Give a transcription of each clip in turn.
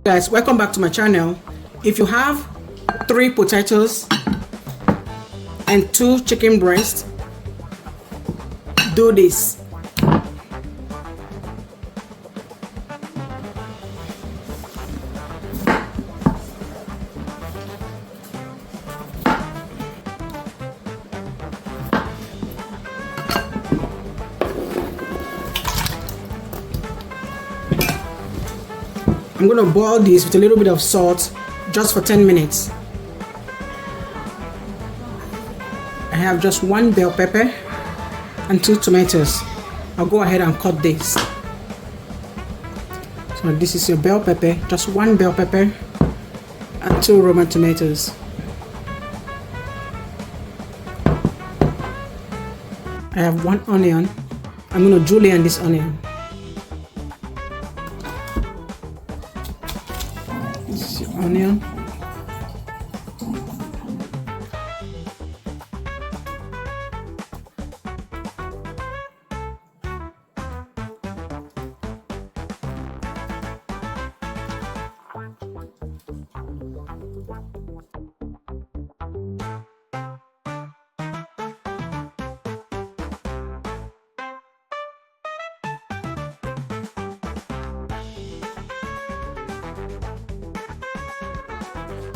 Guys, welcome back to my channel. If you have 3 potatoes and 2 chicken breasts, do this. I'm going to boil this with a little bit of salt just for 10 minutes. I have just 1 bell pepper and 2 tomatoes. I'll go ahead and cut this. So this is your bell pepper, just 1 bell pepper and 2 Roman tomatoes. I have 1 onion. I'm going to julienne this onion. This is your onion.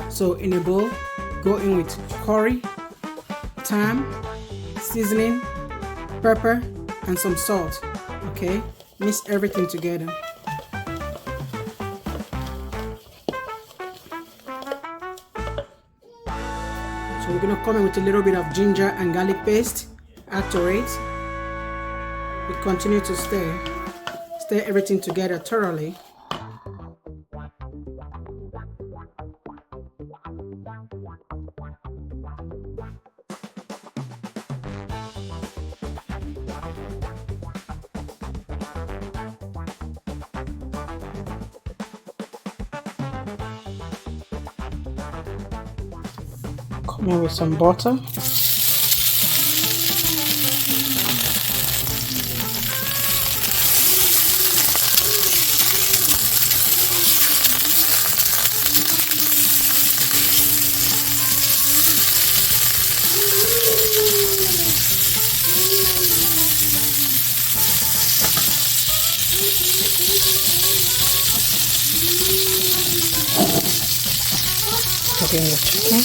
So in a bowl, go in with curry, thyme, seasoning, pepper, and some salt. Okay, mix everything together. So we're gonna come in with a little bit of ginger and garlic paste. Add to it. We continue to stir everything together thoroughly. Come in with some butter. Put in the chicken.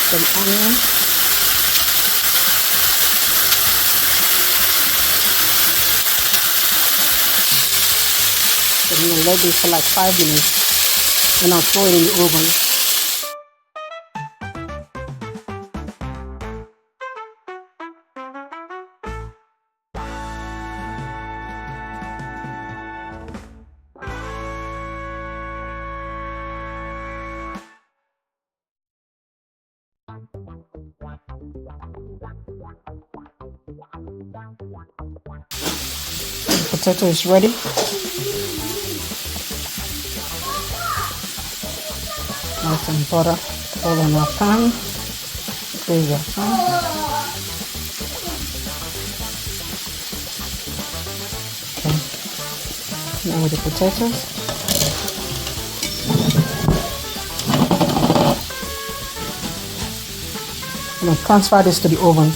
Some onion, so I'm going to let this for like 5 minutes and I'll throw it in the oven. Potato is ready. Add some butter all on our pan. Place our pan. Okay. Now with the potatoes. I'm going to transfer this to the oven.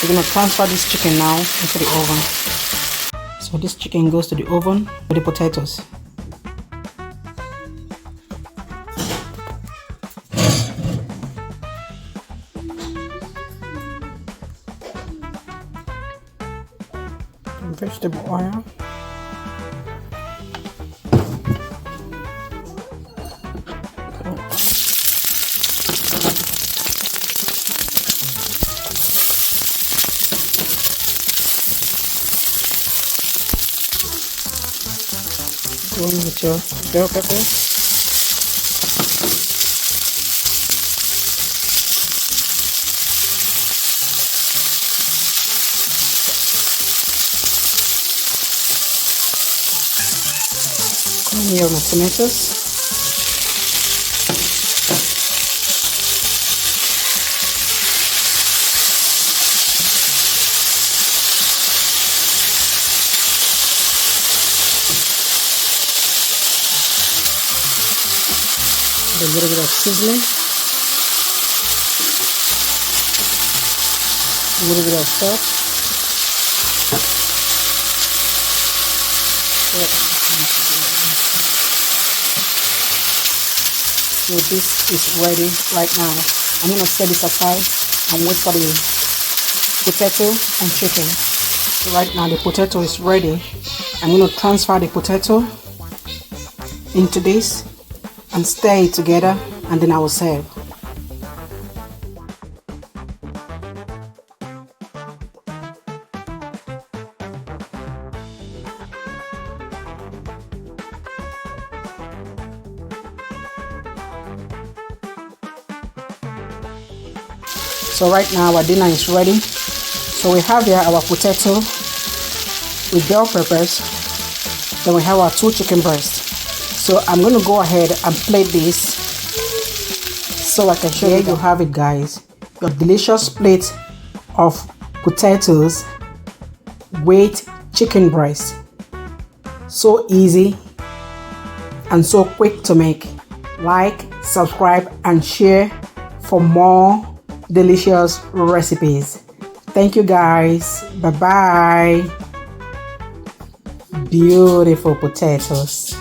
We're going to transfer this chicken now into the oven. So this chicken goes to the oven with the potatoes. And vegetable oil. Go in with your bell peppers. Come in here with my tomatoes. A little bit of seasoning, a little bit of salt. So this is ready right now. I'm going to set this aside and wait for the potato and chicken. So right now the potato is ready. I'm going to transfer the potato into this and stir it together, and then I will serve. So right now our dinner is ready. So we have here our potato with bell peppers. Then we have our 2 chicken breasts. So I'm going to go ahead and plate this so I can show you. Here you have it, guys. Your delicious plate of potatoes with chicken breast. So easy and so quick to make. Like, subscribe and share for more delicious recipes. Thank you, guys. Bye bye. Beautiful potatoes.